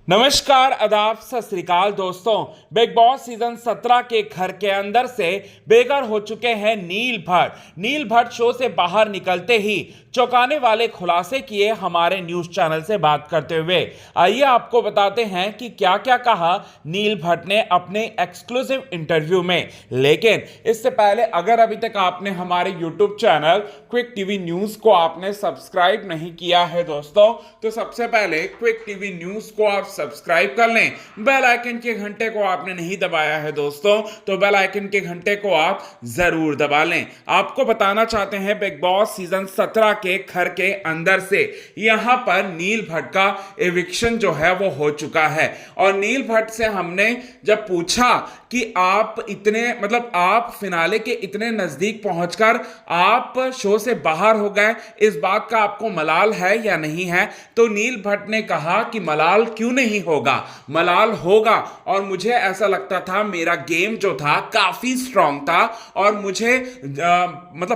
नमस्कार, आदाब, सत श्री अकाल दोस्तों। बिग बॉस सीजन 17 के घर के अंदर से बेघर हो चुके हैं नील भट्ट। नील भट्ट शो से बाहर निकलते ही चौंकाने वाले खुलासे किए हमारे न्यूज चैनल से बात करते हुए। आइए आपको बताते हैं कि क्या क्या कहा नील भट्ट ने अपने एक्सक्लूसिव इंटरव्यू में। लेकिन इससे पहले अगर अभी तक आपने हमारे YouTube channel quick TV news को आपने सब्सक्राइब नहीं किया है दोस्तों, तो सबसे पहले क्विक टीवी न्यूज को आप सब्सक्राइब कर लें। बेल आइकन के घंटे को आपने नहीं दबाया है दोस्तों, तो बेल आइकन के घंटे को आप जरूर दबा लें। आपको बताना चाहते हैं बिग बॉस सीजन 17 के घर के अंदर से यहां पर नील भट्ट का एविक्शन जो है वो हो चुका है। और नील भट्ट से हमने जब पूछा कि आप इतने आप फिनाले के इतने नजदीक पहुंचकर आप शो से बाहर हो गए, इस बात का आपको मलाल है या नहीं है, तो नील भट्ट ने कहा कि मलाल क्यों नहीं होगा, मलाल होगा। और मुझे ऐसा लगता था, मेरा गेम जो था काफी स्ट्रांग था और मुझे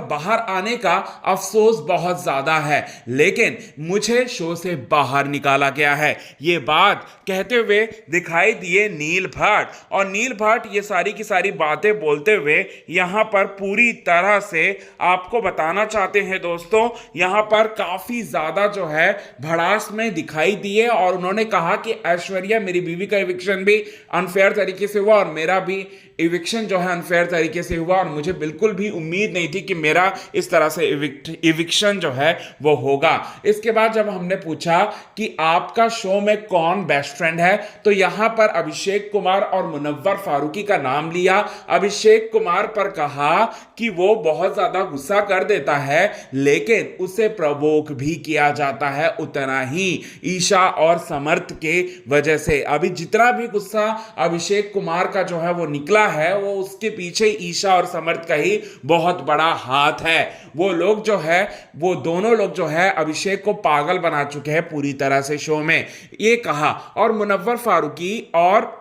बाहर आने का अफसोस बहुत ज्यादा है, लेकिन मुझे शो से बाहर निकाला गया है। ये बात कहते हुए दिखाई दिए नील भट्ट। और नील भट्ट ये सारी की सारी बातें बोलते हुए यहां पर पूरी तरह से आपको बताना चाहते हैं दोस्तों, यहां पर काफी ज्यादा जो है भड़ास में दिखाई दिए। और उन्होंने कहा कि ऐश्वर्या, मेरी बीवी का इविक्शन भी अनफेयर तरीके से हुआ और मेरा भी इविक्शन जो है अनफेयर तरीके से हुआ, और मुझे बिल्कुल भी उम्मीद नहीं थी कि मेरा इस तरह से इविक्शन जो है वो होगा। इसके बाद जब हमने पूछा कि आपका शो में कौन बेस्ट फ्रेंड है, तो यहां पर अभिषेक कुमार और मुनव्वर फारूकी का नाम लिया। अभिषेक कुमार पर कहा कि वो बहुत ज्यादा गुस्सा कर देता है, लेकिन उसे प्रवोक भी किया जाता है उतना ही, ईशा और समर्थ के वजह से। अभी जितना भी गुस्सा अभिषेक कुमार का जो है वो निकला है, वो उसके पीछे ईशा और समर्थ का ही बहुत बड़ा हाथ है। वो लोग जो है, वो दोनों लोग जो है अभिषेक को पागल बना चुके हैं पूरी तरह से शो में, ये कहा। और मुनव्वर फारूकी और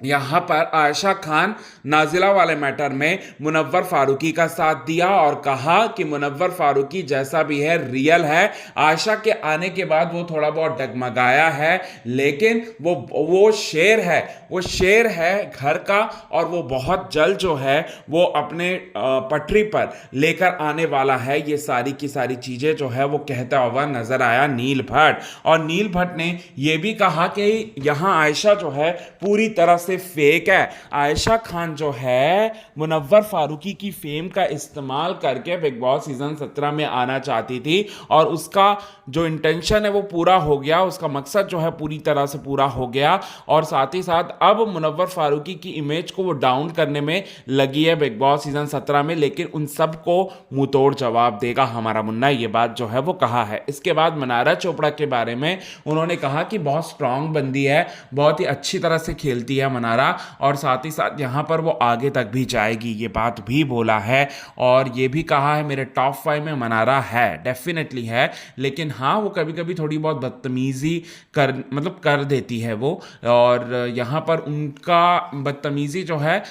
यहां पर आयशा खान नाजिला वाले मैटर में मुनव्वर फारूकी का साथ दिया और कहा कि मुनव्वर फारूकी जैसा भी है रियल है। आयशा के आने के बाद वो थोड़ा बहुत डगमगाया है, लेकिन वो शेर है, वो शेर है घर का, और वो बहुत जल्द जो है वो अपने पटरी पर लेकर आने वाला है। ये सारी की सारी चीजें जो है वो कहता हुआ नजर आया नील भट्ट। और नील भट्ट ने यह भी कहा कि यहां आयशा जो है पूरी तरह से फेक है। आयशा खान जो है मुनव्वर फारूकी की फेम का इस्तेमाल करके बिग बॉस सीजन 17 में आना चाहती थी, और उसका जो इंटेंशन है वो पूरा हो गया, उसका मकसद जो है पूरी तरह से पूरा हो गया। और साथ ही साथ अब मुनव्वर फारूकी की इमेज को वो डाउन करने में लगी है बिग बॉस सीजन 17 में, लेकिन उन सबको मुंह तोड़ जवाब देगा हमारा मुन्ना, ये बात जो है वो कहा है। इसके बाद मनारा चोपड़ा के बारे में उन्होंने कहा कि बहुत स्ट्रांग बंदी है, बहुत ही अच्छी तरह से खेलती है मनारा, और साथ ही साथ यहां पर वो आगे तक भी जाएगी, ये बात भी बोला है। और ये भी कहा है मेरे टॉप 5 में मनारा है, डेफिनेटली है, लेकिन हाँ वो कभी कभी थोड़ी बहुत बदतमीजी कर देती है वो, और यहां पर उनका बदतमीजी जो है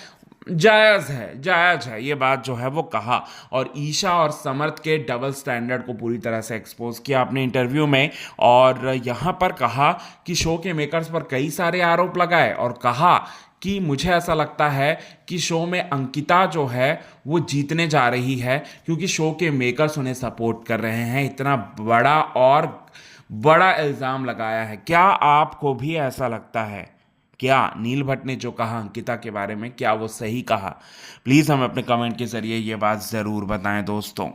जायज़ है, ये बात जो है वो कहा। और ईशा और समर्थ के डबल स्टैंडर्ड को पूरी तरह से एक्सपोज किया अपने इंटरव्यू में, और यहां पर कहा कि शो के मेकर्स पर कई सारे आरोप लगाए, और कहा कि मुझे ऐसा लगता है कि शो में अंकिता जो है वो जीतने जा रही है, क्योंकि शो के मेकर्स उन्हें सपोर्ट कर रहे हैं। इतना बड़ा इल्ज़ाम लगाया है। क्या आपको भी ऐसा लगता है? क्या नील भट्ट ने जो कहा अंकिता के बारे में, क्या वो सही कहा? प्लीज़ हमें अपने कमेंट के जरिए ये बात ज़रूर बताएं दोस्तों।